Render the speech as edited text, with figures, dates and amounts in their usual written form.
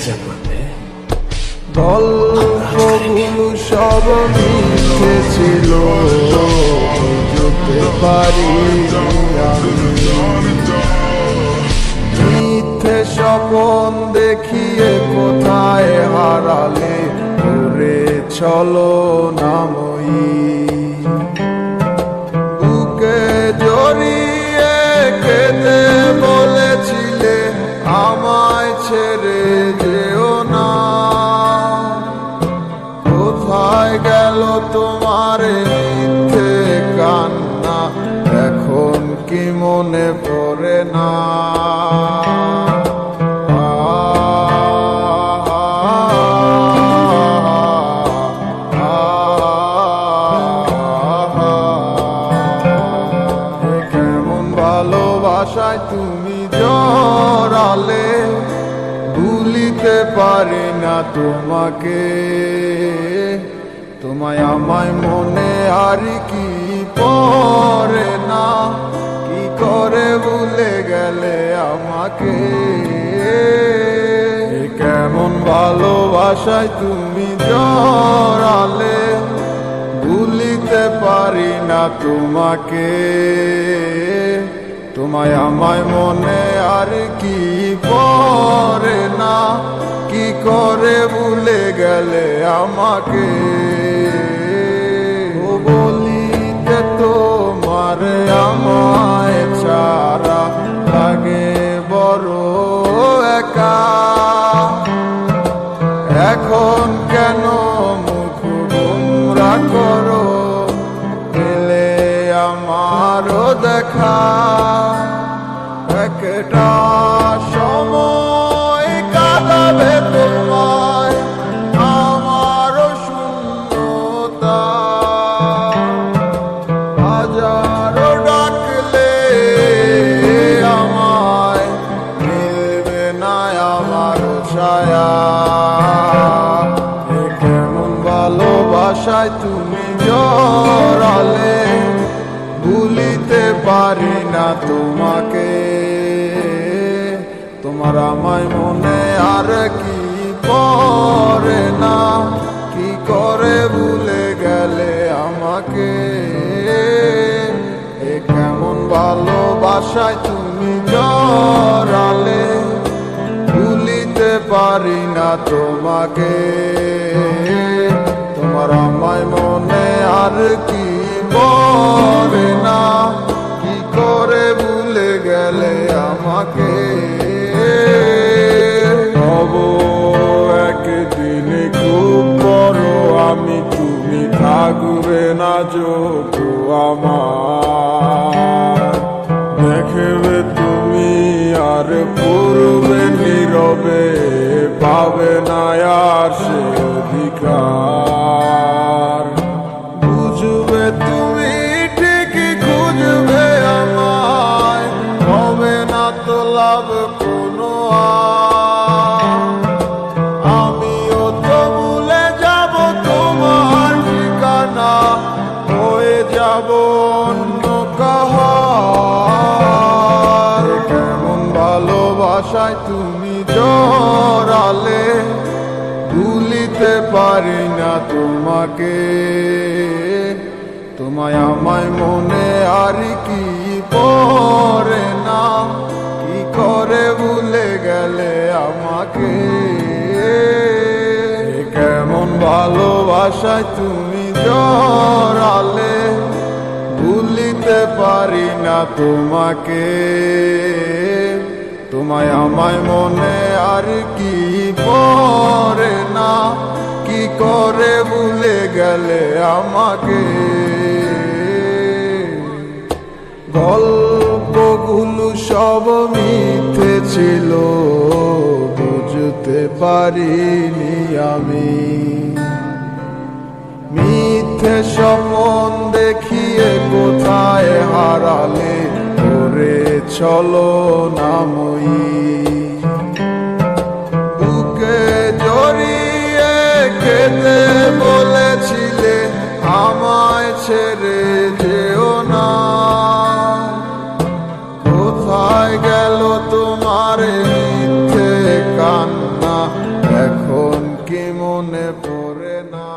যা করবে। গল্পগুলো সব মিথ্যে ছিল, বুঝতে পারিনি আমি। মিথ্যে স্বপন দেখিয়ে কোথায় হারালে ওরে চলো নাময়ী। বুকে জড়িয়ে কেঁদে বলেছিলে আমায় ছেড়ে যেও না। কোথায় গেল তোমার মিথ্যে কান্না, এখন কি মনে পড়ে না? কেমন ভালোবাসায় তুমি জড়ালে, ভুলিতে পারি না তোমাকে। তোমায় আমায় মনে আর কি পড়ে না, কি করে ভুলে গেলে আমাকে। কেমন ভালোবাসায় তুমি জড়ালে, ভুলিতে পারি না তোমাকে। তোমায় আমায় মনে আর কি পড়ে না, কি করে ভুলে গেলে আমাকে। ও বলিতে তোমার আমায় ছাড়া লাগে বড় একা। এখন কেন মুখ গোমরা করো, পেলে আমারও দেখা। একটা সময় কাঁদাবে তোমায় আমারও শূন্যতা। হাজারো ডাকলে আমায় মিলবে না আমারও ছায়া। কেমন ভালোবাসায় তুমি জড়ালে, ভুলিতে পারি না তোমাকে। তোমার আমায় মনে আর কি পড়ে না, কি করে ভুলে গেলে আমাকে। কেমন ভালোবাসায় তুমি জড়ালে, ভুলিতে পারি না তোমাকে। তোমার আমায় মনে আর কি পড়ে না, কি করে ভুলে গেলে আমাকে। হব একদিন খুব বড় আমি, তুমি থাকবে না যোগ আমার। দেখবে তুমি আর পূর্বে নীরবে, পাবে না আর সে অধিকার। বুঝবে তুমি ঠিকই খুঁজবে আমায়, হবে না তো লাভ কোনো আমিও তো ভুলে যাব তোমার ঠিকানা, হয়ে যাব অন্য কাহার। কেমন ভালোবাসায় তুমি জড়ালে, ভুলিতে পারি না তোমাকে। তোমায় আমায় মনে আর কি পড়ে না, কি করে ভুলে গেলে আমাকে। কেমন ভালোবাসায় তুমি জড়ালে, ভুলিতে পারি না তোমাকে। তোমায় আমায় মনে আর কি পড়ে না, কি করে ভুলে গেলে আমাকে। গল্পগুলো সব মিথ্যে ছিল, বুঝতে পারিনি আমি। মিথ্যে স্বপন দেখিয়ে কোথায় হারালে ওরে চলো নাময়ী। বুকে জড়িয়ে কেঁদে বলেছিলে আমায় ছেড়ে যেও না। কোথায় গেল তোমার মিথ্যে কান্না, কি মনে পড়ে না।